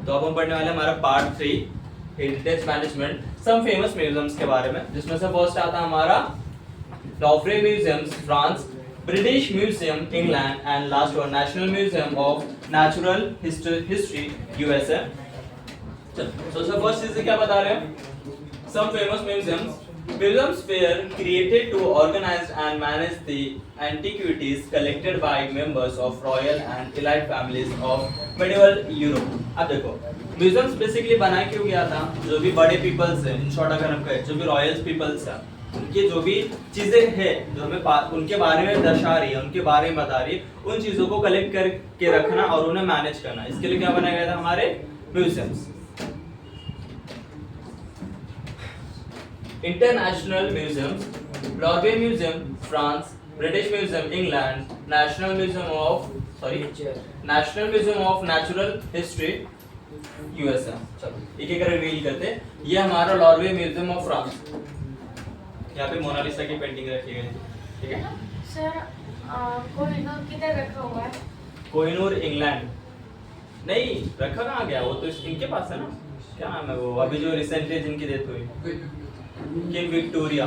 तो अब हम पढ़ने वाले हैं हमारा part 3 heritage management, some famous museums के बारे में, जिसमें से फर्स्ट आता है हमारा Louvre museums France, British museum England and last one national museum of natural history USA. चलो सो फर्स्ट चीज क्या बता रहे हैं, some famous museums were created to organize and manage the antiquities collected by members of royal and elite families of medieval Europe। अब देखो museums basically बनाया क्यों गया था, जो भी बड़े पीपल्स हैं, इन शॉर्ट अगर हम कहें जो भी रॉयल पीपल्स हैं, उनके जो भी चीजें हैं जो हमें उनके बारे में दर्शा रही है, उनके बारे में बता रही है, उन चीजों को कलेक्ट करके रखना और उन्हें मैनेज करना, इसके लिए क्या बनाया गया था हमारे museums. International museums, Louvre museum France, British museum England, national museum of natural history USA. चलो एक एक करके रिवील करते हैं। ये हमारा लॉवरे म्यूजियम ऑफ फ्रांस, यहाँ पे मोनालिसा की पेंटिंग रखी गई है, ठीक है सर। कोहिनूर किधर रखा हुआ है? कोहिनूर इंग्लैंड नहीं रखा, कहाँ गया वो, तो इनके पास है ना, क्या नाम है वो, अभी जो रिसेंटली जिनकी डेथ हुई, किंग विक्टोरिया,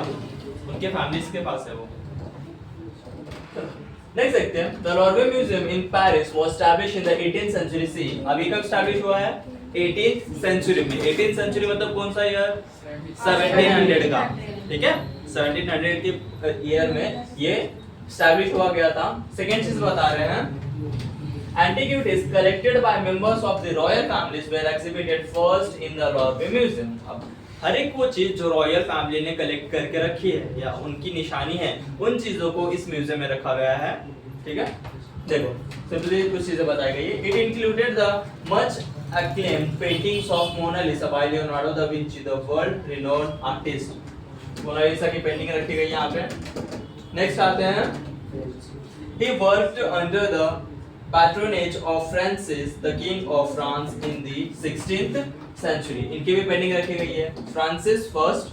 उनके फैमिलीज के पास है वो। नेक्स्ट देखते हैं, the Louvre museum in Paris was established in the 18th century सी। अभी कब एस्टैब्लिश हुआ है? 18th सेंचुरी में। 18th सेंचुरी मतलब कौन सा ईयर? 1700 का, ठीक है, 1700 के ईयर में ये एस्टैब्लिश हुआ गया था। सेकंड चीज बता रहे हैं, antiquities collected by members of the royal families were exhibited first in the Louvre Museum। अब हर एक वो चीज जो रॉयल फैमिली ने कलेक्ट करके रखी है या उनकी निशानी है, उन चीजों को इस म्यूजियम में रखा गया है, ठीक है। देखो सिंपली कुछ चीजें बताई गई है। It included the much acclaimed paintings of Mona Lisa by Leonardo da Vinci, the world renowned artist। Mona Lisa की पेंटिंग रखी गई यहाँ पे। नेक्स्ट आते हैं, he worked under the patronage of Francis, the king of France in the 16th century। इनकी भी painting रखी गई है, Francis first.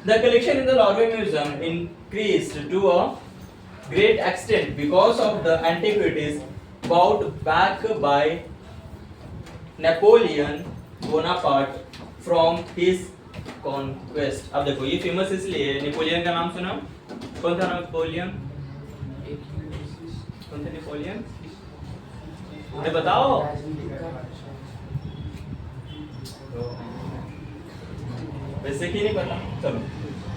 The collection in the Louvre Museum increased to a great extent because of the antiquities brought back by Napoleon Bonaparte from his conquest। अब देखो ये famous इसलिए है, नेपोलियन का नाम सुना, कौन था नेपोलियन? कौन थे नेपोलियन? मुझे बताओ। वैसे ही नहीं पता, चलो।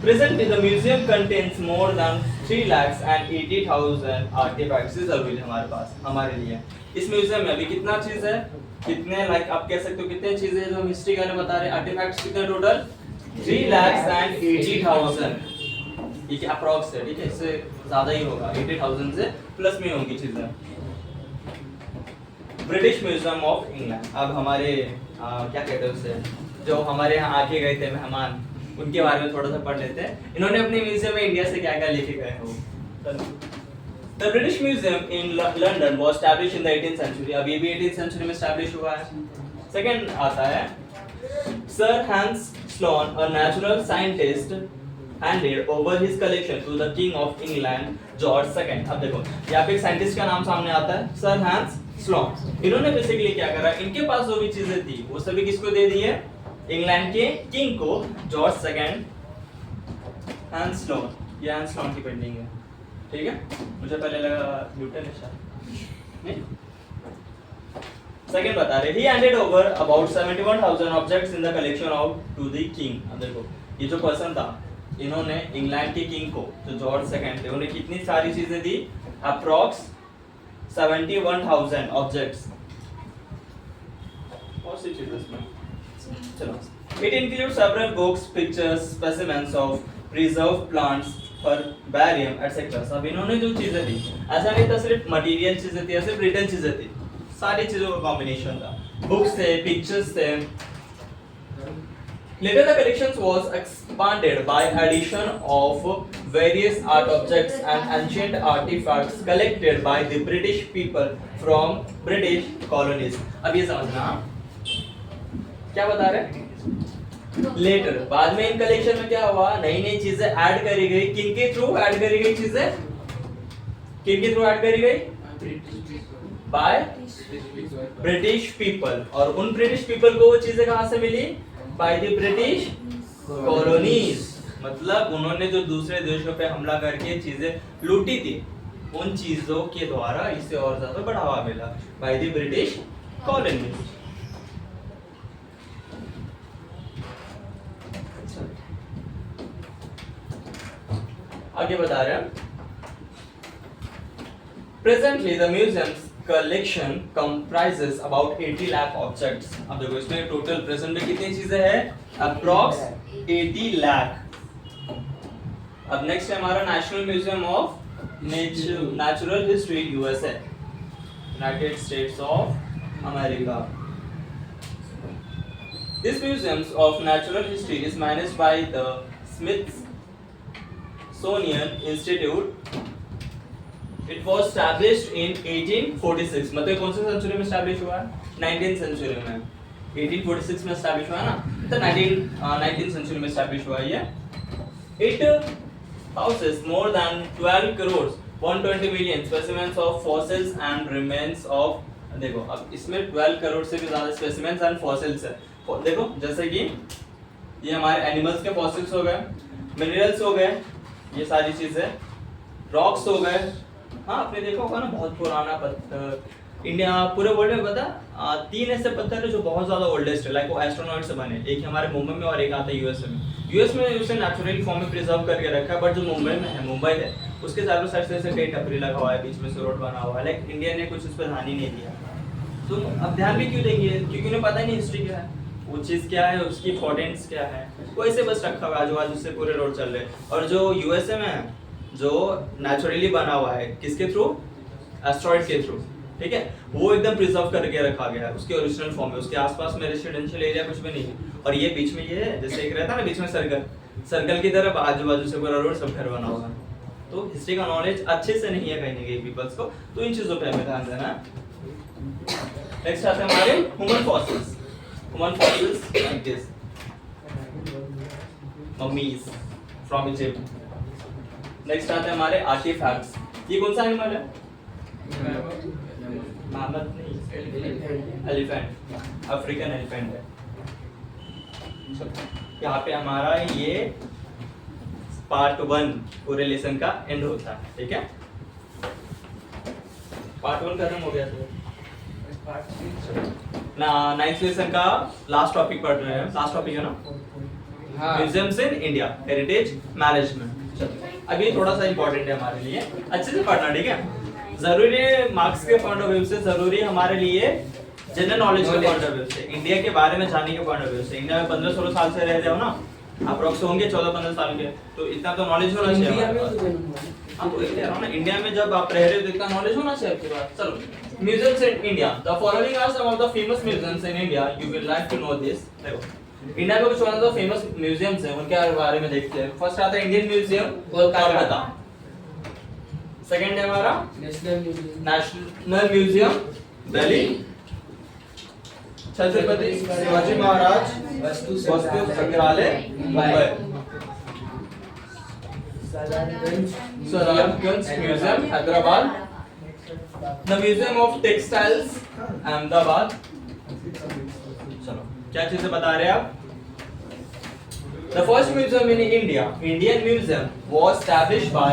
Presently the museum contains more than 3,80,000 artifacts is available हमारे पास, हमारे लिए। इस म्यूजियम में अभी कितना चीज है, कितने लाइक आप कह सकते हो कितने चीजें जो हम हिस्ट्री के बारे में बता रहे हैं, आर्टिफैक्ट्स कितने टोटल? 3,80,000, ये अप्रॉक्स है, ठीक है, इससे ज्यादा ही होगा, 80,000 से प्लस में होंगी चीजें। ब्रिटिश म्यूजियम ऑफ इंग्लैंड, अब हमारे क्या कहते हैं उसे, जो हमारे यहाँ आके गए थे मेहमान, उनके बारे में थोड़ा सा पढ़ लेते हैं। इन्होंने अपने म्यूजियम में इंडिया से क्या क्या लेके गए हो। The British Museum in London was established in the 18th century। अब ये भी 18th century में established हुआ है। Second आता है, Sir Hans Sloane, a natural scientist, handed over his collection to the King of England George II। अब देखो यहाँ पे एक साइंटिस्ट का नाम सामने आता है, सर हैंस स्लोन। इन्होंने बेसिकली क्या करा, इनके पास जो भी चीजें थी वो सभी किसको दे दी है? इंग्लैंड के किंग को, जॉर्ज सेकंड। हैंस स्लोन, ये हैंस स्लोन की पेंटिंग है, ठीक है। मुझे पहले लगा न्यूटन है, नहीं। सेकंड बता रहे, he handed over about 71,000 objects in the collection of to the king। अब देखो ये जो पर्सन था, इन्होंने इंग्लैंड के किंग को, जो जॉर्ज सेकंड थे, उन्हें कितनी सारी चीजें दी? Approx 71,000 objects. बहुत सी चीजें इसमें, चलो। It includes several books, pictures, specimens of preserved plants, herbarium, etc। सब इन्होंने जो चीजें दी, ऐसा नहीं था सिर्फ मटेरियल चीजें थी, सिर्फ रिटन चीजें थी, सारी चीजों का कॉम्बिनेशन था। बुक्स थे, पिक्चर्स थे। Later the collections was expanded by addition of various art objects and ancient artifacts collected by the British people from British colonies। अब ये समझना क्या बता रहे? लेटर बाद में इन कलेक्शन में क्या हुआ, नई नई चीजें ऐड करी गई। किनके थ्रू ऐड करी गई चीजें? किनके थ्रू ऐड करी गई? बाय ब्रिटिश पीपल, और उन ब्रिटिश पीपल को वो चीजें कहां से मिली? बाय द ब्रिटिश कॉलोनीज, मतलब उन्होंने जो दूसरे देशों पे हमला करके चीजें लूटी थी, उन चीजों के द्वारा इसे और ज्यादा बढ़ावा मिला, बाय द ब्रिटिश कॉलोनीज। आगे बता रहे हैं, presently the museums collection comprises about 80 lakh objects। अब देखो इसमें टोटल प्रेजेंट में कितनी चीजें हैं? अप्रॉक्स 80 लाख। अब नेक्स्ट है हमारा national museum of natural history USA, United states of America. This museums of natural history is managed by the Smithsonian Institute। It was established in 1846, मतलब कौन से सेंचुरी में established हुआ है? 19th सेंचुरी में। 1846 में established हुआ है ना, तो 19th सेंचुरी में established हुआ है ये। It houses more than 12 crores 120 million specimens of fossils and remains of, देखो अब इसमें 12 करोड़ से भी ज्यादा specimens and fossils है। देखो जैसे कि ये हमारे एनिमल्स के fossils हो गए, मिनरल्स हो गए, ये सारी चीजें, रॉक्स हो गए। हाँ आपने देखा होगा ना, बहुत पुराना पत्थर इंडिया पूरे वर्ल्ड में पता 3 ऐसे पत्थर है जो बहुत ज्यादा ओल्डेस्ट है, लाइक वो एस्ट्रोनॉट से बने, एक हमारे मुंबई में और एक आता है यूएस में। यूएस में उसे नेचुरल फॉर्म में प्रिजर्व करके रखा है, बट जो मुंबई में है, मुंबई है उसके चारों साइड से कई टपरी लगा हुआ है, बीच में से रोड बना हुआ है, लाइक इंडिया ने कुछ उस पर ध्यान ही नहीं दिया। तो अब ध्यान भी क्यों देंगे? क्योंकि उन्हें पता ही नहीं हिस्ट्री क्या है, वो चीज क्या है, उसकी इंपॉर्टेंस क्या है, वो ऐसे बस रखा हुआ है, आजू बाजू से पूरे रोड चल रहे। और जो यूएसए में है, जो नेचुरली बना हुआ है, किसके थ्रू? एस्ट्रॉइड के थ्रू, ठीक है, वो एकदम प्रिजर्व करके रखा गया है उसके ओरिजिनल फॉर्म में। उसके आसपास में रेसिडेंशियल एरिया कुछ भी नहीं है, और ये बीच में ये है, जैसे एक रहता है ना बीच में सर्कल, सर्कल की तरफ आजू बाजू से पूरा रोड सब घर बना हुआ है। तो हिस्ट्री का नॉलेज अच्छे से नहीं है कहीं ना कहीं पीपल्स को, तो इन चीजों पे हमें ध्यान देना है। नेक्स्ट आते हैं हमारे human fossils. Human fossils like this, mummies from Egypt. Next आते हैं हमारे आर्टिफैक्ट्स। ये कौन सा एनिमल है? मामत नहीं, एलिफेंट, अफ्रीकन एलिफेंट है। यहाँ पे हमारा ये पार्ट 1 पूरे लेसन का एंड होता है, ठीक है। पार्ट 1 खत्म हो गया तो ना 9th लेसन का लास्ट टॉपिक पढ़ रहे हैं, लास्ट टॉपिक है ना, museums in India, heritage management. अब ये थोड़ा सा इंपॉर्टेंट है हमारे लिए, अच्छे से पढ़ना, ठीक है। जरूरी है मार्क्स के पॉइंट ऑफ व्यू से, जरूरी है हमारे लिए जनरल नॉलेज के पॉइंट ऑफ व्यू से, इंडिया के बारे में जानने के पॉइंट ऑफ व्यू से। इंडिया में 15-16 साल से रह रहे हो ना, अप्रोक्स होंगे 14-15 साल के, तो इतना तो नॉलेज होना चाहिए। हाँ तो इसलिए ना, इंडिया में जब आप रह रहे हो तो इतना नॉलेज होना चाहिए आपके पास। चलो, museums in India, the following are some of the famous museums in India, you will like to know this. देखो इंडिया में कुछ one of the famous museums हैं, उनके बारे में देखते हैं। फर्स्ट आता है इंडियन म्यूजियम कोलकाता, सेकंड है हमारा national museum Delhi, Chhatrapati Shivaji Maharaj Vastu Sangrahalaya Mumbai, Salamganj museum Hyderabad, the museum of textiles Ahmedabad. चलो क्या चीजें बता रहे हैं आप? The first museum in India, Indian Museum, was established by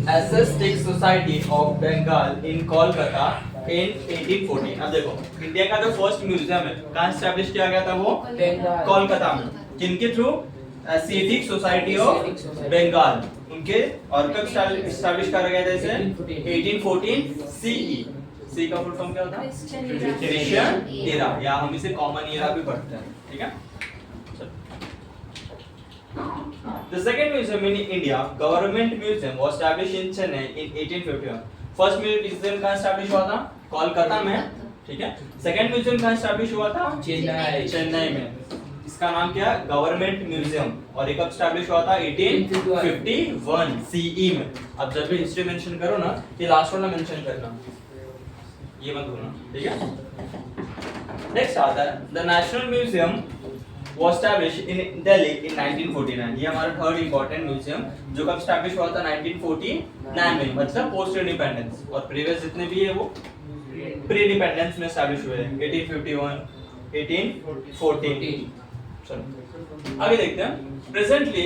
SS Tick Society of Bengal in Kolkata in 1814। अब देखो इंडिया का जो फर्स्ट म्यूजियम है कहाँ स्टैब्लिश किया गया था? वो कोलकाता में। किनके through? Aesthetic society of Bengal, उनके। और कब स्टैब्लिश करा गया था इसे? 1814 सीई। सी का फुल फॉर्म क्या होता है? क्रिश्चियन एरा, या हम इसे कॉमन एरा भी पढ़ते हैं, ठीक है। The second museum in India, Government Museum, was established in Chennai in 1851। First museum कहाँ established हुआ था? कोलकाता में, ठीक है। Second museum कहाँ established हुआ था? चेन्नई में। इसका नाम क्या? Government museum. और ये कब established हुआ था? 1851 CE में। अब जब भी हिस्ट्री मेंशन करो ना, ये लास्ट वाला मेंशन करना, ये मत भूलना, ठीक है। नेक्स्ट आता है the national museum was established in Delhi in 1949। ये हमारा थर्ड इंपॉर्टेंट म्यूजियम, जो कब स्टैब्लिश हुआ था? 1949 में, मतलब पोस्ट इंडिपेंडेंस। और प्रीवियस जितने भी है वो प्री इंडिपेंडेंस में एस्टैब्लिश हुए 1851 1814। चलो आगे देखते हैं। Presently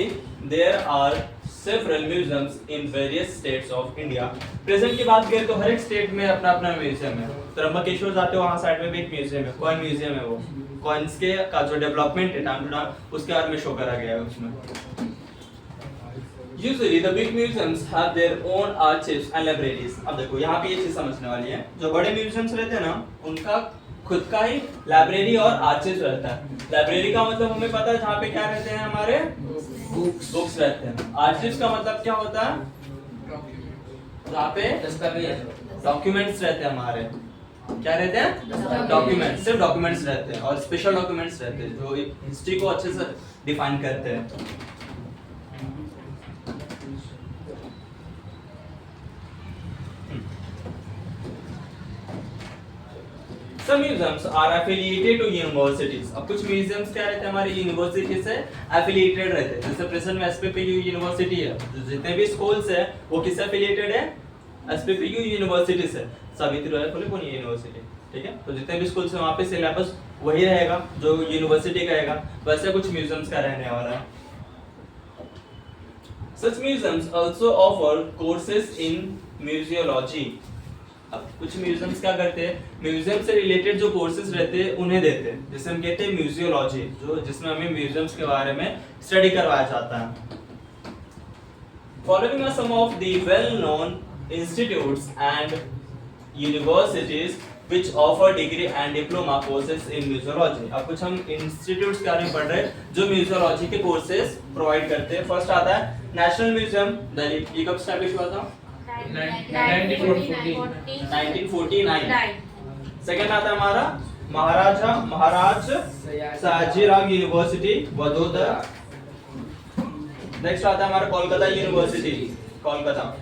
there are several museums in various states of India. Present की बात करें तो हर एक स्टेट में अपना अपना म्यूजियम है। त्र्यंबकेश्वर जाते हो वहां साइड में भी एक म्यूजियम है, कॉइन म्यूजियम है, वो कॉइन्स के का जो डेवलपमेंट है टाइम टू टाइम उसके बारे में शो करा गया है उसमें। Usually the big museums have their own archives and libraries। अब देखो यहाँ पे ये चीज समझने वाली है, जो बड़े म्यूजियम्स रहते हैं ना उनका खुद का ही लाइब्रेरी और आर्चिव्स रहता है। लाइब्रेरी का मतलब हमें पता है जहाँ पे क्या रहते हैं, हमारे बुक्स रहते हैं। आर्चिव्स का मतलब क्या होता है, जहाँ पे डॉक्यूमेंट्स रहते हैं हमारे। क्या रहते हैं? डॉक्यूमेंट्स, सिर्फ डॉक्यूमेंट्स रहते हैं और स्पेशल डॉक्यूमेंट्स रहते हैं जो हिस्ट्री को अच्छे से डिफाइन करते हैं। Some museums are affiliated to universities। अब कुछ म्यूजियम्स क्या रहते हैं, हमारे यूनिवर्सिटी से एफिलिएटेड रहते हैं। जैसे प्रेजेंट में एसपीपीयू यूनिवर्सिटी है, जितने भी स्कूल्स है वो किससे एफिलिएटेड है, एसपीपीयू यूनिवर्सिटी से। सावित्रीबाई फुले पुणे यूनिवर्सिटी, ठीक है। तो जितने भी स्कूल्स हैं वहाँ पे सिलेबस वही रहेगा जो यूनिवर्सिटी का रहेगा, वैसे कुछ म्यूजियम्स का रहने वाला है। Such museums also offer courses in museology। अब कुछ म्यूजियम्स क्या करते हैं, म्यूजियम से रिलेटेड जो कोर्सेज रहते हैं उन्हें देते हैं, जिसे हम कहते हैं म्यूजियोलॉजी, जो जिसमें हमें म्यूजियम्स के बारे में स्टडी करवाया जाता है। Following are some of the well known institutes and universities which offer degree and diploma courses in museology। अब कुछ हम इंस्टीट्यूट्स के बारे में पढ़ रहे हैं जो म्यूजियोलॉजी के कोर्सेज प्रोवाइड करते हैं। फर्स्ट आता है नेशनल म्यूजियम दिल्ली, ये कब एस्टैब्लिश हुआ था? 1949। सेकंड आता है हमारा महाराज सयाजीराव यूनिवर्सिटी वडोदरा। नेक्स्ट आता है हमारा कोलकाता यूनिवर्सिटी, कोलकाता।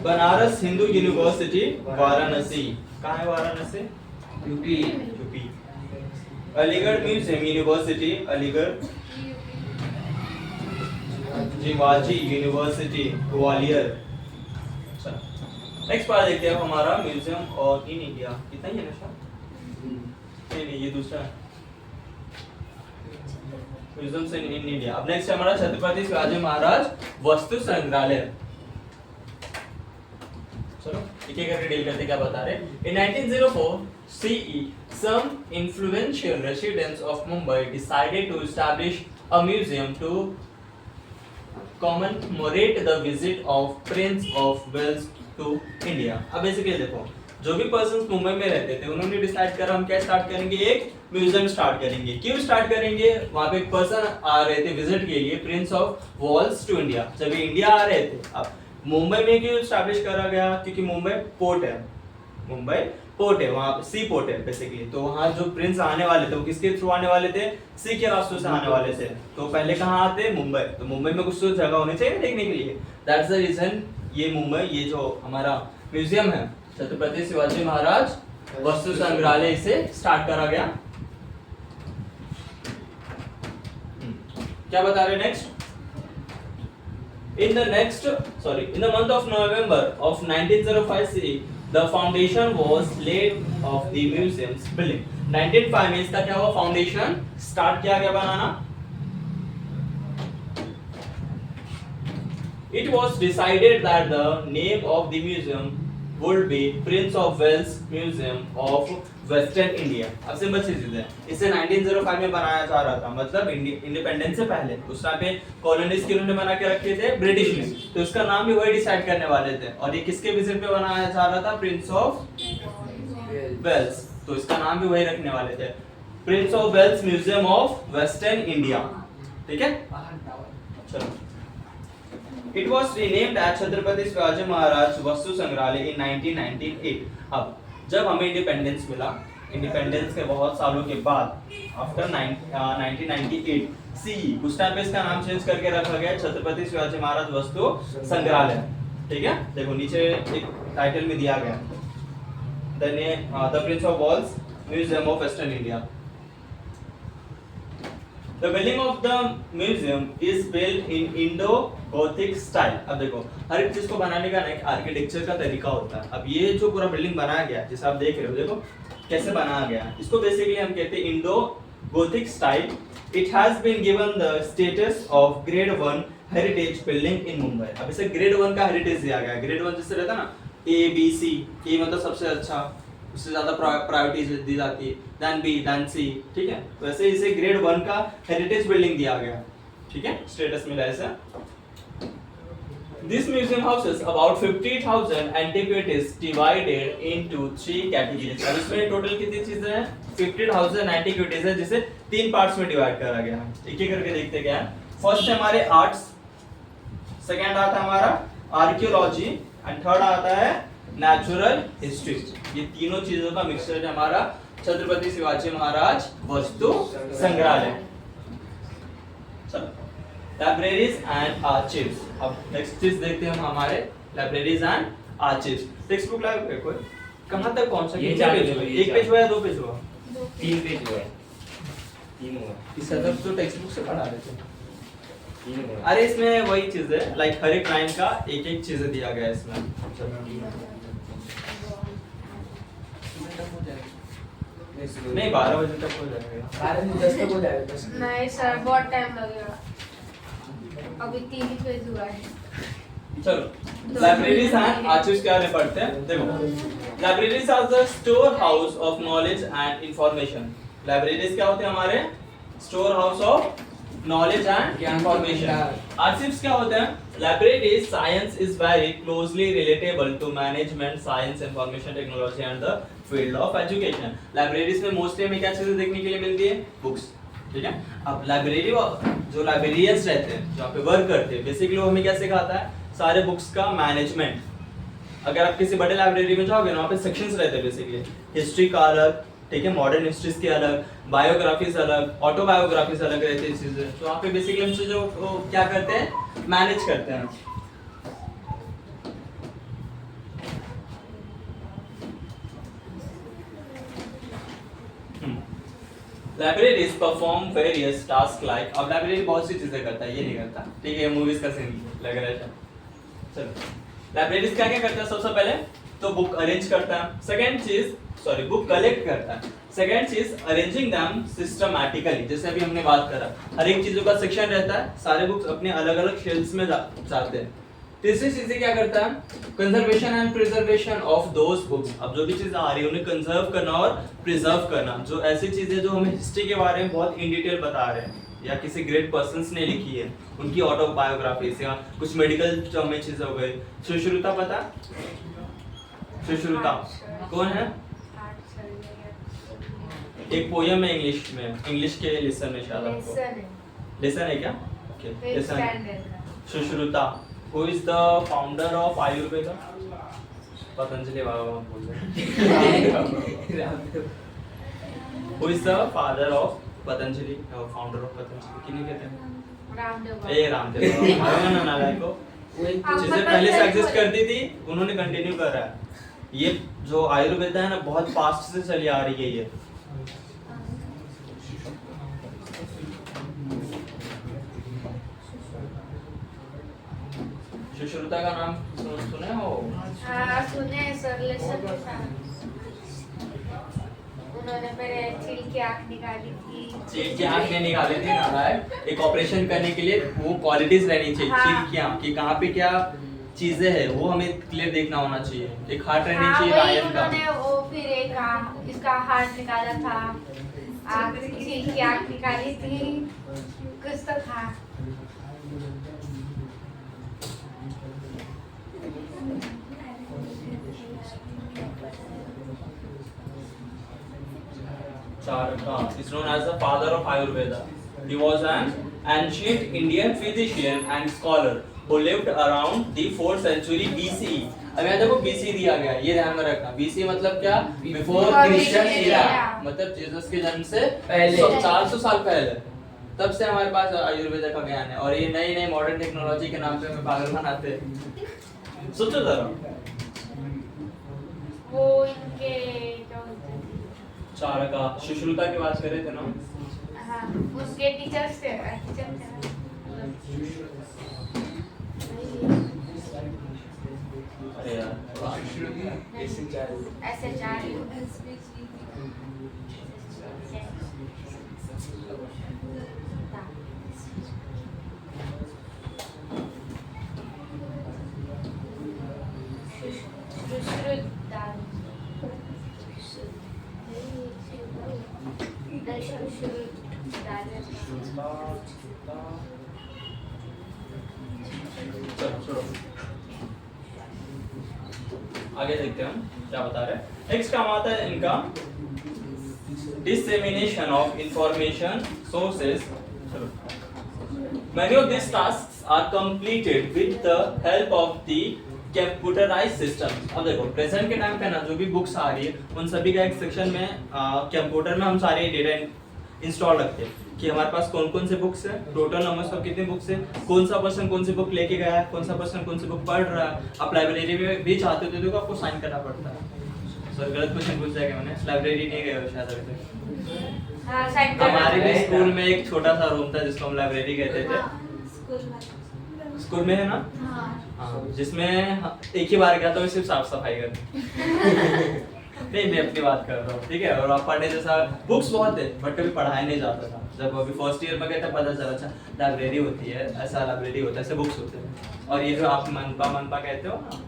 बनारस हिंदू यूनिवर्सिटी वाराणसी, कहाँ है Varanasi? UP. Aligarh museum university Aligarh. Shivaji university Gwalior. Next part देखते हैं हमारा म्यूजियम और इन इंडिया। कितना ही है ना? नहीं ये दूसरा है, म्यूजियम्स इन इंडिया। अब नेक्स्ट हमारा छत्रपति शिवाजी महाराज वस्तु संग्रहालय। चलो एक एक करके डील करते क्या बता रहे। In 1904 CE some influential residents of Mumbai decided to establish a museum to commemorate the visit of Prince of Wales to India। अब बेसिकली देखो, जो भी पर्सन्स मुंबई में रहते थे उन्होंने डिसाइड करा हम क्या स्टार्ट करेंगे, एक म्यूजियम स्टार्ट करेंगे। क्यों स्टार्ट करेंगे? वहां पे एक पर्सन आ रहे थे विजिट के लिए, Prince of Wales to India. जब ये इंडिया आ रहे थे, अब मुंबई में क्यों स्टैब्लिश करा गया? क्योंकि मुंबई पोर्ट है, मुंबई पोर्ट है, वहां सी पोर्ट है बेसिकली। तो वहां जो प्रिंस आने वाले थे वो किसके थ्रू आने वाले थे? सी के रास्तों से आने वाले थे। तो पहले कहाँ आते? मुंबई। तो मुंबई में कुछ तो जगह होनी चाहिए देखने के लिए, दैट्स द रीजन ये मुंबई, ये जो हमारा म्यूजियम है छत्रपति शिवाजी महाराज वस्तु संग्रहालय से स्टार्ट करा गया। क्या बता रहे next? In the month of November of 1905 CE, the foundation was laid of the museum's building। 1905 में इसका क्या हुआ? फाउंडेशन स्टार्ट किया गया बनाना। It was decided that the name of the museum would be Prince of Wales Museum of Western India। अब simple सी चीज है, इसे 1905 में बनाया जा रहा था, मतलब इंडिपेंडेंस से पहले। उस टाइम पे कॉलोनीज के उन्होंने बना के रखे थे ब्रिटिश ने, तो इसका नाम भी वही डिसाइड करने वाले थे। और ये किसके विजिट पे बनाया जा रहा था? Prince of Wales. तो इसका नाम भी वही रखने वाले थे, Prince of Wales Museum of Western India. ठीक है, चलो। It was renamed as Chhatrapati Shivaji Maharaj Vastu संग्रहालय in 1998। अब जब हमें इंडिपेंडेंस मिला, इंडिपेंडेंस के बहुत सालों के बाद आफ्टर 1998 CE, उस टाइम पे इसका नाम चेंज करके रखा गया छत्रपति शिवाजी महाराज वस्तु संग्रहालय। ठीक है, देखो नीचे एक टाइटल में दिया गया the Prince of Wales Museum of Western India. The building of the museum is built in Indo-Gothic style. अब देखो हर एक चीज को बनाने का ना एक आर्किटेक्चर का तरीका होता है. अब ये जो पूरा बिल्डिंग बनाया गया जैसे आप देख रहे हो, देखो कैसे बनाया गया. इसको बेसिकली हम कहते हैं Indo-Gothic style. It has been given the status of Grade 1 heritage building in Mumbai. अब इसे Grade 1 का हेरिटेज दिया गया है. Grade 1 जिससे रहता है ना A B C, A मतलब सबसे अच्छा, उससे ज्यादा प्रायोरिटी दी जाती है, देन बी देन सी, ठीक है. वैसे इसे ग्रेड 1 का हेरिटेज बिल्डिंग दिया गया, ठीक है, स्टेटस मिला ऐसा. This museum houses about 50,000 antiquities divided into 3 categories. अब इसमें टोटल कितनी चीजें हैं? 50,000 antiquities है जिसे 3 पार्ट्स में डिवाइड करा गया है. एक एक करके देखते क्या है. फर्स्ट है हमारे आर्ट्स, सेकंड आता है हमारा आर्कियोलॉजी एंड थर्ड आता है नेचुरल हिस्ट्री. ये तीनों चीजों का मिक्सचर है हमारा छत्रपति शिवाजी महाराज वस्तु संग्रहालय. चलो लाइब्रेरीज एंड आर्चिव्स. अब नेक्स्ट चीज देखते हैं हम हमारे libraries and archives. Text book library कोई कहां तक कौन सा ये कितने पेज हुए? एक पेज हुआ या 2 पेज हुआ? 3 पेज हुआ है, 3 हुआ, इस सब तो टेक्स्ट बुक से पढ़ा रहे थे. 3 हुआ. अरे इसमें वही चीज है, लाइक हर एक लाइन का एक एक चीज दिया गया है इसमें. नहीं 12 बजे तक हो जाएगा. 12 तक हो जाएगा. नहीं सर बहुत टाइम लगेगा. अभी 3 ही पेज हुआ है. चलो लाइब्रेरीज एंड आर्चिव्स क्या है पढ़ते हैं. देखो libraries are the store house of knowledge and information. Libraries क्या होते हैं हमारे? Store house of knowledge and information. Archives क्या होते हैं? Libraries science is very closely relatable to management science information technology and the field of education. Libraries में mostly हमें क्या चीजें देखने के लिए मिलती है? बुक्स, ठीक है. अब लाइब्रेरी जो लाइब्रेरियंस रहते हैं जहाँ पे वर्क करते हैं, बेसिकली वो हमें क्या सिखाता है? सारे बुक्स का मैनेजमेंट. अगर आप किसी बड़े लाइब्रेरी में जाओगे ना, वहाँ पे सेक्शंस रहते हैं बेसिकली. हिस्ट्री का अलग, ठीक है, मॉडर्न हिस्ट्रीज के अलग, बायोग्राफीज अलग, ऑटोबायोग्राफीज अलग रहती है चीजें. तो वहाँ पे बेसिकली हम चीजों को क्या करते हैं? मैनेज करते हैं. Libraries perform various task like. अब लाइब्रेरी बहुत सी चीजें करता है, ये नहीं करता, ठीक है, मूवीज का सीन लग रहा है. चलो लाइब्रेरीज क्या क्या करता है? सबसे पहले तो बुक अरेंज करता है. सेकंड चीज बुक कलेक्ट करता है. सेकंड चीज अरेंजिंग देम सिस्टमैटिकली. जैसे अभी हमने बात करा, हर एक चीजों का सेक्शन रहता है, सारे बुक्स अपने अलग अलग शेल्फ्स में जाते हैं. तीसरी चीज क्या करता है? Conservation and preservation of those books. अब जो भी चीजें आ रही है उन्हें कंजर्व करना और प्रिजर्व करना. जो ऐसी चीजें जो हमें हिस्ट्री के बारे में बहुत इन डिटेल बता रहे हैं या किसी ग्रेट पर्सन्स ने लिखी है, उनकी ऑटोबायोग्राफीज या कुछ मेडिकल जो हमें चीजें हो गई. सुश्रुता पता? सुश्रुता कौन है? एक पोयम है इंग्लिश में, इंग्लिश के लेसन में शायद आपको लेसन है क्या? Okay lesson. Sushruta who is the founder of Ayurveda? Patanjali Baba बोल रहे. Who is the father of Patanjali? Founder of Patanjali किन्हें कहते हैं? रामदेव. ए रामदेव बाबा. ना नालायक को चीजें पहले से एग्जिस्ट करती थी, उन्होंने कंटिन्यू कर रहा है. ये जो आयुर्वेद है ना बहुत पास्ट से चली आ रही है. ये सुश्रुता का नाम सुने हो? हाँ सुने सर. लेसन के साथ उन्होंने मेरे चील की आँख निकाली थी. चील की आँख नहीं निकाली थी नालायक. एक ऑपरेशन करने के लिए वो क्वालिटीज रहनी चाहिए. हाँ. चील की आँख की कहाँ पे क्या चीजें हैं वो हमें क्लियर देखना होना चाहिए. एक हार्ट रहनी हाँ चाहिए वही लायन का. उन्होंने वो फिर एक इसका हार्ट निकाला था. चील की आँख निकाली थी. कुछ तो था. Charaka is known as the father of Ayurveda. He was an ancient Indian physician and scholar who lived around the 4th century BCE. अब यहाँ देखो BC दिया गया है, ये ध्यान में रखना. BC मतलब क्या? Before Christian era. मतलब जीसस के जन्म से पहले 400 साल पहले. तब से हमारे पास आयुर्वेद का ज्ञान है और ये नई नई मॉडर्न टेक्नोलॉजी के नाम पे हमें पागल बनाते हैं. सोचो जरा. वो इनके क्या बोलते हैं? चारका. सुश्रुता की बात कर रहे थे ना? हाँ उसके टीचर्स थे अरे यार SHRU चलो छोड़ो, आगे देखते हैं हम क्या बता रहे हैं। नेक्स्ट काम आता है इनका dissemination of information sources. Many of these tasks are completed with the help of the computerized system. अब देखो प्रेजेंट के टाइम पे ना जो भी बुक्स आ रही है उन सभी का एक सेक्शन में कंप्यूटर में हम सारे डेटा इंस्टॉल रखते हैं कि हमारे पास कौन कौन से बुक्स है, टोटल नंबर्स ऑफ कितने बुक्स है, कौन सा पर्सन कौन सी बुक लेके गया है, कौन सा पर्सन कौन सी बुक पढ़ रहा है। आप लाइब्रेरी में भी चाहते हो तो आपको साइन करना पड़ता है। सर गलत क्वेश्चन पूछ जाएगा, मैंने लाइब्रेरी नहीं गए हो शायद अभी तक। हाँ साइन करना हमारे भी पड़ेगा। स्कूल में एक छोटा सा रूम था जिसको हम लाइब्रेरी कहते थे। स्कूल में है ना, हाँ, जिसमें एक ही बार गया था, सिर्फ साफ सफाई करनी। नहीं मैं अपनी बात कर रहा हूँ, ठीक है। और आप पढ़ने जैसा बुक्स बहुत है बट कभी पढ़ाया नहीं जाता था। जब अभी फर्स्ट ईयर में गए तब पता चला अच्छा लाइब्रेरी होती है, ऐसा लाइब्रेरी होता है, ऐसे बुक्स होते हैं। और ये जो आप मनपा कहते हो ना,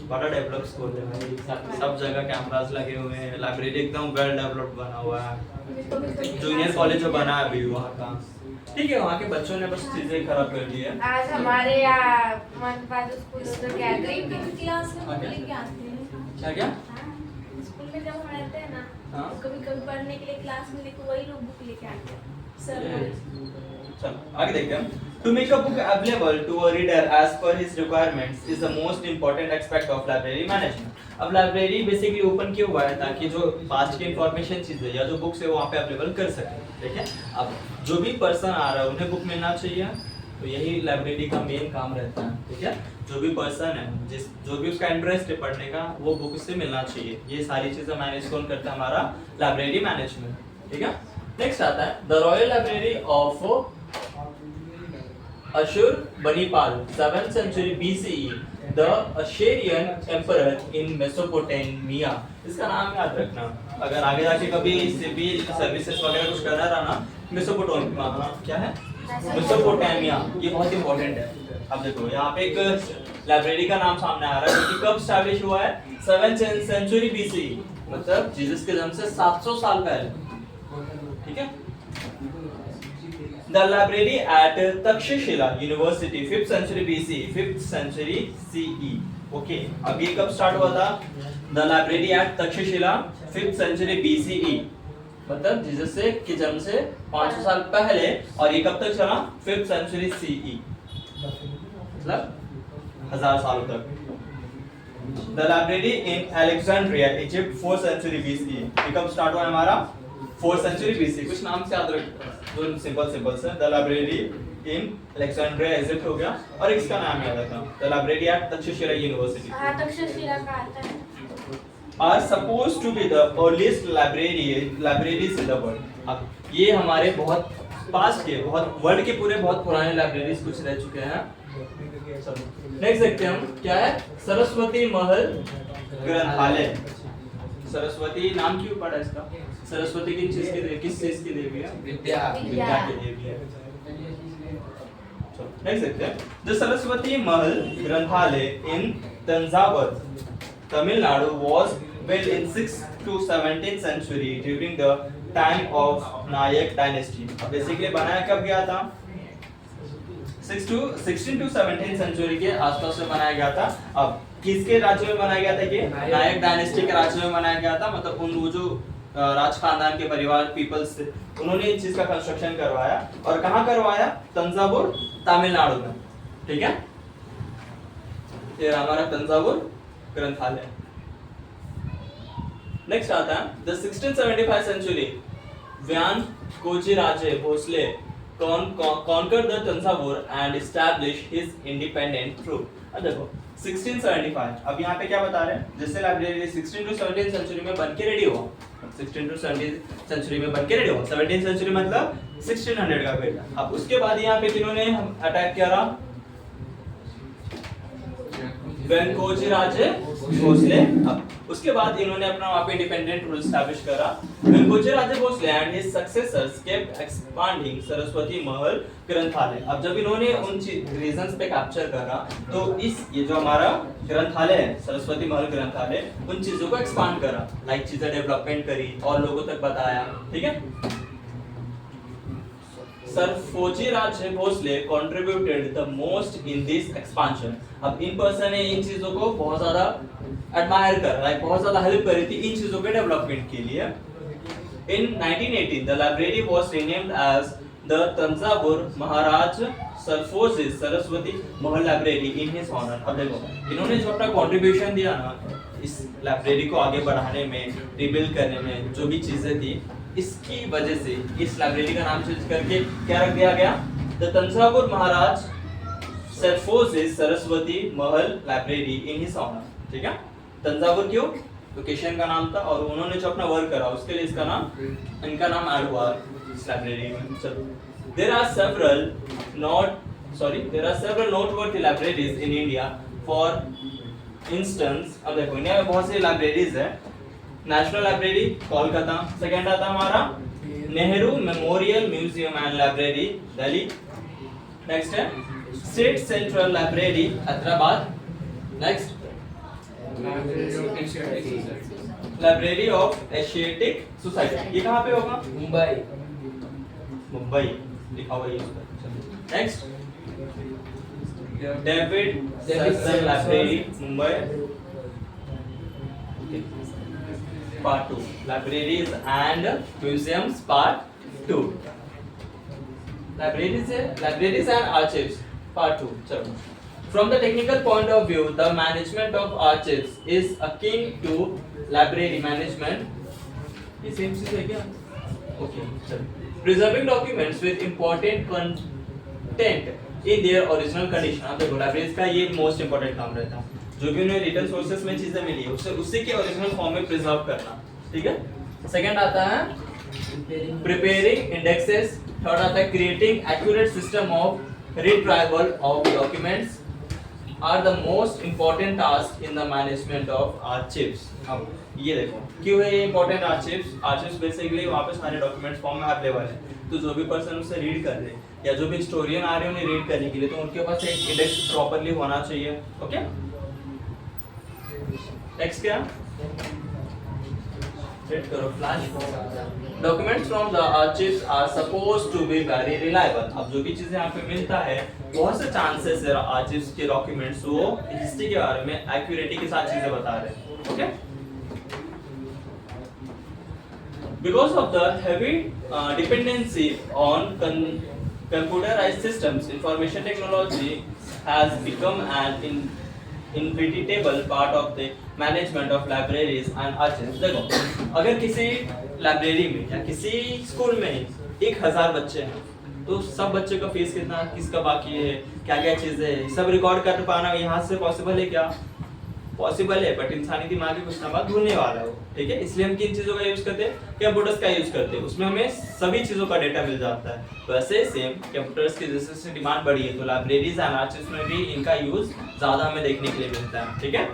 बड़ा डेवलप स्कूल है भाई, सब जगह कैमरास लगे हुए हैं, लाइब्रेरी एकदम वेल डेवलप्ड बना हुआ है। जूनियर कॉलेज जो बना है अभी वहाँ का, ठीक है। वहाँ के बच्चों ने बस चीजें खराब कर दी है। आज हमारे यहाँ मनपा जो स्कूल तो गैदरिंग क्लास में बुक लेके आते हैं। क्या क्या? स्कूल में जब हम रहते हैं ना, हाँ। तो कभी कभी पढ़ने के लिए क्लास में लेके वही लोग बुक लेके आते हैं सर। चलो आगे देखते हैं। To make a book available to a reader as per his requirements is the most important aspect of library management. अब लाइब्रेरी बेसिकली ओपन क्यों हुआ है ताकि जो पास्ट की इंफॉर्मेशन चीजें या जो बुक्स है वो वहाँ पे अवेलेबल कर सके, ठीक है। अब जो भी पर्सन आ रहा है उन्हें बुक मिलना चाहिए, तो यही लाइब्रेरी का मेन काम रहता है, ठीक है। जो भी पर्सन है जो भी उसका इंटरेस्ट है पढ़ने का वो बुक उससे मिलना चाहिए। ये सारी चीजें मैनेज कौन करता है? हमारा लाइब्रेरी मैनेजमेंट, ठीक है। नेक्स्ट आता है the royal library of Ashurbanipal, 7th century BCE, the Assyrian emperor in Mesopotamia. इसका नाम याद रखना, अगर आगे जाके कभी सिविल सर्विसेज वगैरह कुछ करना रहा ना, मेसोपोटामिया क्या है? मेसोपोटामिया, ये बहुत इंपॉर्टेंट है। अब देखो यहाँ पे एक लाइब्रेरी का नाम सामने आ रहा है कि कब स्टैब्लिश हुआ है? 7th century BCE, मतलब जीसस के जन्म से 700 साल पहले, ठीक है। The library at Takshashila University, 5th century BC, 5th century CE. Okay, अब ये कब स्टार्ट हुआ था? The library at Takshashila, 5th century BCE, मतलब जीसस से के जन्म से 500 साल पहले। और ये कब तक चला? 5th century CE, मतलब 1000 सालों तक। The library in Alexandria, Egypt, 4th century BCE. ये कब स्टार्ट हुआ हमारा? 4th century BC। कुछ नाम से याद रखो, जो सिंपल से। The library in Alexandria Egypt हो गया, और इसका नाम याद रखना, the library at Takshashila university. हाँ तक्षशिला का आता है। Are supposed to be the earliest libraries in the world. अब ये हमारे बहुत पास के, बहुत वर्ल्ड के पूरे बहुत पुराने लाइब्रेरीज कुछ रह चुके हैं। नेक्स्ट देखते हैं हम क्या है? सरस्वती महल ग्रंथालय। सरस्वती नाम क्यों पड़ा इसका? सरस्वती किस चीज की देवी है? विद्या की देवी है। नेक्स्ट देखते हैं the Saraswati Mahal Granthalaya in Thanjavur, Tamil Nadu was built in 6th to 17th century during the time of Nayak dynasty। अब बेसिकली बनाया कब गया था? 16 to 17th सेंचुरी के आसपास में बनाया गया था। अब किसके राज्य में बनाया गया था? ये नायक डायनेस्टी के राज्य में बनाया गया था, मतलब उन वो जो राज खानदान के परिवार पीपल्स थे उन्होंने इस चीज का कंस्ट्रक्शन करवाया। और कहाँ करवाया? तंजावुर, तमिलनाडु में, ठीक है। ये हमारा तंजावुर ग्रंथालय। नेक्स्ट आता है द 1675 सेंचुरी व्यान कोजिराजे Bhosle conquered the Tanjavur and established his independent troop। अब देखो 1675। अब यहाँ पे क्या बता रहे हैं, जैसे लाइब्रेरी 16 टू 17 सेंचुरी में बन के रेडी हुआ, 16 टू 17 सेंचुरी में बन के रेडी हुआ, 17 सेंचुरी मतलब 1600 का पीरियड। अब उसके बाद यहाँ पे किन्होंने अटैक किया रहा, वेंकोजी राजे भोसले। अब उसके बाद इन्होंने अपना वहाँ पे इंडिपेंडेंट रूल एस्टैब्लिश करा। Venkoji Raje Bhosale and his successors kept expanding Saraswati Mahal Granthalaya. अब जब इन्होंने उन रीजंस पे कैप्चर करा तो इस ये जो हमारा ग्रंथालय है सरस्वती महल ग्रंथालय, उन चीजों को एक्सपांड करा, लाइक चीजें डेवलपमेंट करी और लोगों तक बताया, ठीक है। Serfoji Raje Bhosale contributed the most in this expansion। अब इन पर्सन ने इन चीजों को बहुत ज्यादा एडमायर कर, लाइक बहुत ज्यादा हेल्प करी थी इन चीजों के डेवलपमेंट के लिए। In 1918 the library was renamed as the Tanjavur Maharaj Sarfoji Saraswati Mahal library in his honor। अब देखो इन्होंने जो अपना कंट्रीब्यूशन दिया ना इस लाइब्रेरी को आगे बढ़ाने में, रिबिल्ड करने में, जो भी चीजें थी, इसकी वजह से इस लाइब्रेरी का नाम चेंज करके क्या रख दिया गया, the Thanjavur Maharaj Serfoji Saraswati Mahal library in his honour, ठीक है। तंजावुर क्यों, लोकेशन का नाम था और उन्होंने जो अपना वर्क करा उसके लिए इसका नाम, इनका नाम ऐड हुआ इस लाइब्रेरी में। चलो, there are several noteworthy libraries in India। For instance, अब देखो इंडिया में बहुत सी लाइब्रेरीज है। नेशनल लाइब्रेरी कोलकाता, सेकंड आता हमारा Nehru memorial museum and library Delhi, next है state central library Hyderabad, next library of Asiatic society, ये कहाँ पे होगा, मुंबई लिखा हुआ है इस पर। Next David Sassoon library Mumbai. Part 2 Libraries and Museums Part 2 Libraries and Archives Part 2। चलो, from the technical point of view the management of archives is akin to library management। ये सेम चीज है क्या, ओके चलो। Preserving documents with important content in their original condition। आप देखो libraries का ये मोस्ट इंपॉर्टेंट काम रहता है, जो भी उन्हें रिटन सोर्सेस में चीजें मिली है उसे उसी के ओरिजिनल फॉर्म में प्रिजर्व करना, ठीक है। सेकंड आता है प्रिपेयरिंग इंडेक्सेस, थर्ड आता है creating accurate system of retrieval of documents are the most important task in the management of archives. अब ये देखो क्यों है ये इंपॉर्टेंट, आर्चिव्स बेसिकली वहाँ पे सारे डॉक्यूमेंट्स फॉर्म में अवेलेबल है, तो जो भी पर्सन उसे रीड कर रहे या जो भी हिस्टोरियन आ रहे हैं उन्हें रीड करने के लिए, तो उनके पास एक इंडेक्स प्रॉपर्ली होना चाहिए, ओके। नेक्स्ट क्या, रेड करो flash. Documents from the archives are supposed to be very reliable. अब जो भी चीजें यहाँ पे मिलता है बहुत से चांसेस है आर्चिव्स के डॉक्यूमेंट्स वो हिस्ट्री के बारे में एक्यूरेटी के साथ चीजें बता रहे हैं, okay. Because of the heavy dependency on computerized systems, information technology has become an inevitable part of the management of libraries and archives। देखो अगर किसी लाइब्रेरी में या किसी स्कूल में 1000 बच्चे हैं तो सब बच्चे का फीस कितना, किसका बाकी है, क्या क्या चीजें है, सब रिकॉर्ड कर पाना यहाँ से पॉसिबल है क्या, पॉसिबल है, बट इंसानी दिमाग कुछ ना बात भूलने वाला है वो, ठीक है। इसलिए हम किन चीजों का यूज करते हैं, कंप्यूटर्स का यूज करते हैं, उसमें हमें सभी चीजों का डेटा मिल जाता है। वैसे सेम कंप्यूटर्स की जैसे जैसे डिमांड बढ़ी है तो लाइब्रेरीज एंड आर्चिव्स में भी इनका यूज ज्यादा हमें देखने के लिए मिलता है, ठीक है।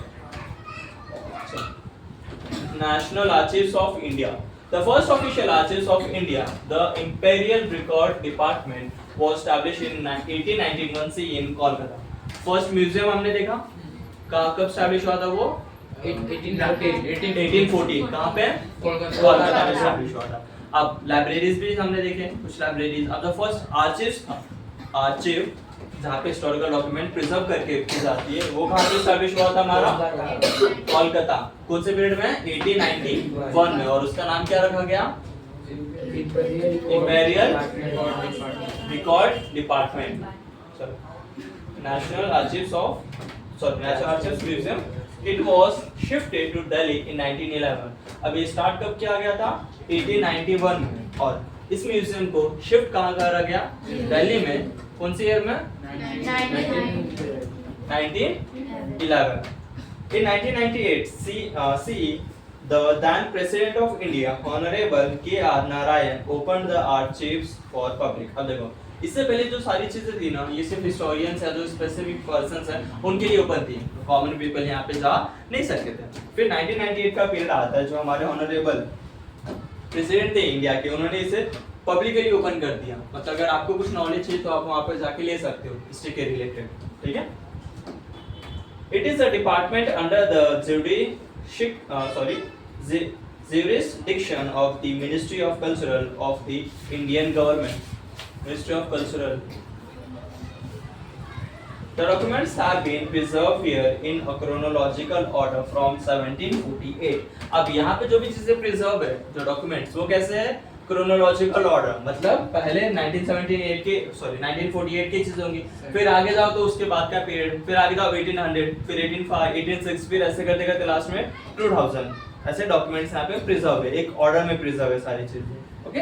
National archives of India, the first official archives of India, the imperial record department was established in 1891 से इन कोलकाता। फर्स्ट म्यूजियम हमने देखा कब स्टैब्लिश हुआ था, वो 1814 कहाँ पे, कोलकाता में स्टैब्लिश हुआ था। अब लाइब्रेरीज भी हमने देखे कुछ लाइब्रेरीज। अब द फर्स्ट आर्चिव जहाँ पे हिस्टोरिकल डॉक्यूमेंट प्रिजर्व करके रखी जाती है वो कहाँ पे स्टैब्लिश हुआ था हमारा, कोलकाता। कौन से पीरियड में, 1891 में, और उसका नाम क्या रखा गया, imperial record department. National archives museum, it was shifted to Delhi in 1911। अब ये स्टार्ट कब किया गया था, 1891 में, और इस म्यूजियम को शिफ्ट कहाँ करा गया, दिल्ली में। कौन सी ईयर में, 1911. In 1998, CE, the then President of India, Honorable K.R. Narayan, opened the archives for public. अब देखो, इससे पहले जो सारी चीजें थी ना, ये सिर्फ हिस्टोरियंस या जो स्पेसिफिक पर्संस हैं उनके लिए ओपन थी, कॉमन पीपल यहाँ पे जा नहीं सकते थे। फिर 1998 का पीरियड आता है, जो हमारे ऑनरेबल प्रेसिडेंट थे इंडिया के, उन्होंने इसे पब्लिकली ओपन कर दिया। मतलब अगर आपको कुछ नॉलेज चाहिए तो आप वहाँ पर जाके ले सकते हो हिस्ट्री के रिलेटेड, ठीक है। It is a department under the jurisdiction of the Ministry of Cultural of the Indian Government. Ministry of Cultural. The documents have been preserved here in a chronological order from 1748. अब यहाँ पे जो भी चीजें preserve है, जो documents, वो कैसे है? क्रोनोलॉजिकल ऑर्डर, मतलब पहले 1948 की चीजें होंगी, फिर आगे जाओ तो उसके बाद का पीरियड, फिर आगे जाओ 1800, फिर 1805, 1806, फिर ऐसे करते करते लास्ट में 2000, ऐसे डॉक्यूमेंट्स यहाँ पे प्रिजर्व है, एक ऑर्डर में प्रिजर्व है सारी चीजें। ओके,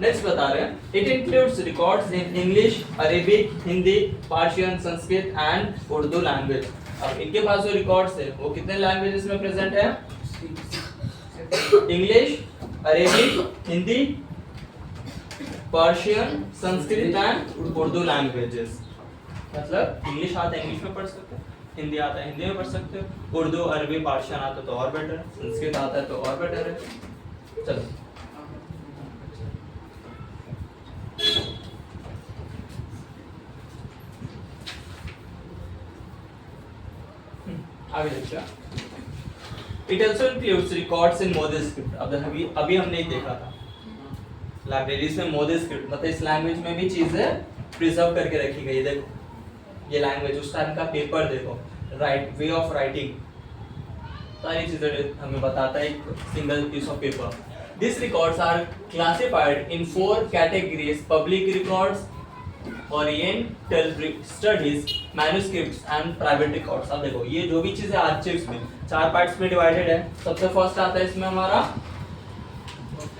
नेक्स्ट बता रहे हैं, it includes records in English, Arabic, Hindi, Persian, Sanskrit and Urdu language. अब इनके पास जो रिकॉर्ड्स है वो कितने लैंग्वेजेस में प्रेजेंट है? English, Arabic, Hindi, Persian, Sanskrit and Urdu languages. मतलब इंग्लिश आता है इंग्लिश में पढ़ सकते हो, हिंदी आता है हिंदी में पढ़ सकते हो, उर्दू, अरबी, पर्शियन आता है तो और बेटर है, संस्कृत आता है तो और बेटर है। चलो आगे देखिए। It also includes records in Modi script. अब अभी हमने देखा था लाइब्रेरीज में मोदी स्क्रिप्ट, मतलब इस लैंग्वेज में भी चीजें प्रिजर्व करके रखी गई है। देखो ये लैंग्वेज, उस टाइम का पेपर देखो, राइट वे ऑफ राइटिंग, सारी चीजें हमें बताता है एक single piece of paper. This records are classified in 4 categories: public records, oriental studies, manuscripts and private records. अब देखो ये जो भी चीजें आर्चिव्स में 4 पार्ट्स में डिवाइडेड है। सबसे फर्स्ट आता है इसमें हमारा,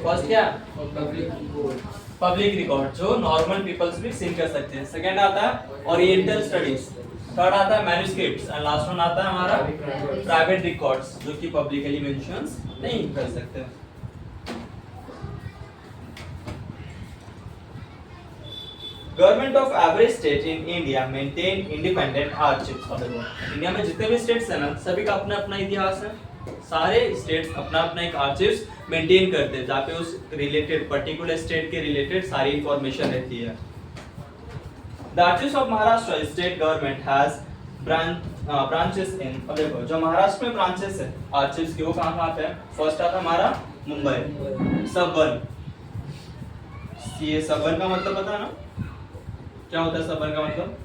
फर्स्ट क्या? पब्लिक रिकॉर्ड, जो नॉर्मल पीपल्स भी सीन कर सकते हैं। सेकंड आता है ओरिएंटल स्टडीज, थर्ड आता है मैन्युस्क्रिप्ट्स एंड लास्ट वन आता है हमारा प्राइवेट रिकॉर्ड्स, जो कि पब्लिकली मेंशंस नहीं कर सकते। Government of every state in India maintain independent archives. India में जितने भी स्टेट्स हैं ना, सभी का अपना अपना इतिहास है। सारे स्टेट्स अपना अपना एक आर्चिव्स मेंटेन करते हैं, जहाँ पे उस रिलेटेड पर्टिकुलर स्टेट के रिलेटेड सारी इंफॉर्मेशन रहती है। The archives of Maharashtra state government has branches in. अब देखो जो महाराष्ट्र में ब्रांचेस है आर्चिव्स की, वो कहाँ कहाँ पे है? फर्स्ट आता हमारा मुंबई, सबन। ये सबन का मतलब पता है ना क्या होता है? सबन का मतलब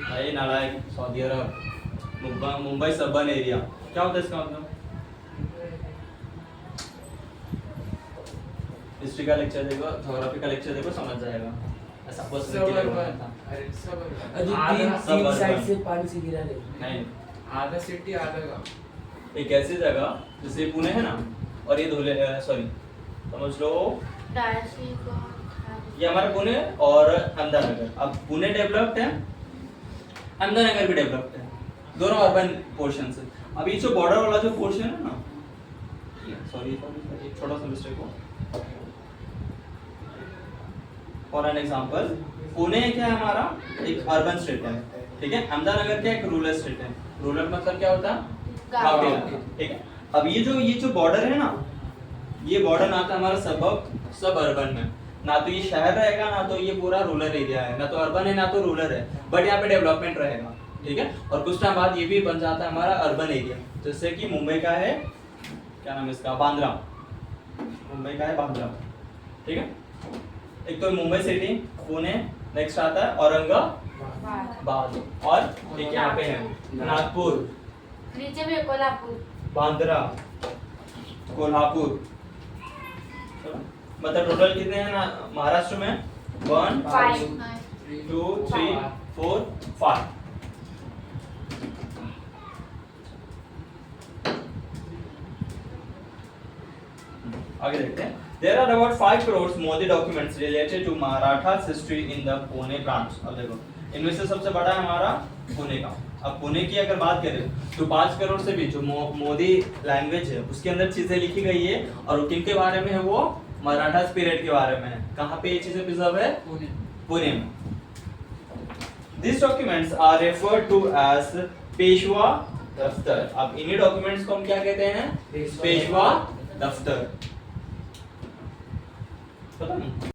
भाई नालायक, सऊदी अरब, मुंबई सबन एरिया, क्या होता है इसका मतलब? हिस्ट्री का लेक्चर देखो, ज्योग्राफी का लेक्चर देखो, समझ जाएगा। ऐसा क्वेश्चन के लिए बोला था। तीन साइड से पानी से गिरा है। नहीं, आधा सिटी आधा गांव। एक ऐसी जगह जैसे पुणे है ना, और ये धुले, सॉरी समझ लो ये हमारा पुणे और अहमदानगर। अब पुणे डेवलप्ड है, अहमदानगर भी डेवलप्ड है, दोनों अर्बन पोर्शन से। अब ये जो बॉर्डर वाला जो पोर्शन है ना, सॉरी एक छोटा सा मिस्टेक हो। फॉर एन एग्जांपल, पुणे क्या है हमारा? एक अर्बन स्टेट है, ठीक है। अहमदानगर क्या एक रूरल स्टेट है। रूरल मतलब क्या होता है? गांव इलाका, ठीक है। अब ये जो बॉर्डर है ना, ये बॉर्डर ना तो हमारा सब अर्बन में, ना तो ये शहर रहेगा, ना तो ये पूरा रूरल एरिया है, ना तो अर्बन है ना तो रूरल है, बट यहाँ पे डेवलपमेंट रहेगा, ठीक है। और कुछ टाइम बाद ये भी बन जाता है हमारा अर्बन एरिया, जैसे कि मुंबई का है, क्या नाम है इसका? बांद्रा। मुंबई का है बांद्रा, ठीक है। एक तो मुंबई सिटी, पुणे, नेक्स्ट आता है औरंगाबाद, और एक यहाँ पे है नागपुर, नीचे भी कोल्हापुर, बांद्रा, कोल्हापुर। मतलब टोटल कितने हैं ना महाराष्ट्र में? 1 2 3 4 5। आगे देखते हैं. There are about 5 crores Modi documents related to Maratha's history in the Pune branch. अब देखो इनमें से सबसे बड़ा है हमारा पुणे का. अब पुणे की अगर बात करें तो 5 करोड़ से भी जो मोदी लैंग्वेज है उसके अंदर चीजें लिखी गई है और किन के बारे में है वो मराठा पीरियड के बारे में है. कहाँ पे ये चीजें प्रिजर्व है? पुणे में. These documents are referred to as Peshwa दफ्तर. अब इन्हीं डॉक्यूमेंट्स को हम क्या कहते हैं? पेशवा दफ्तर. पता नहीं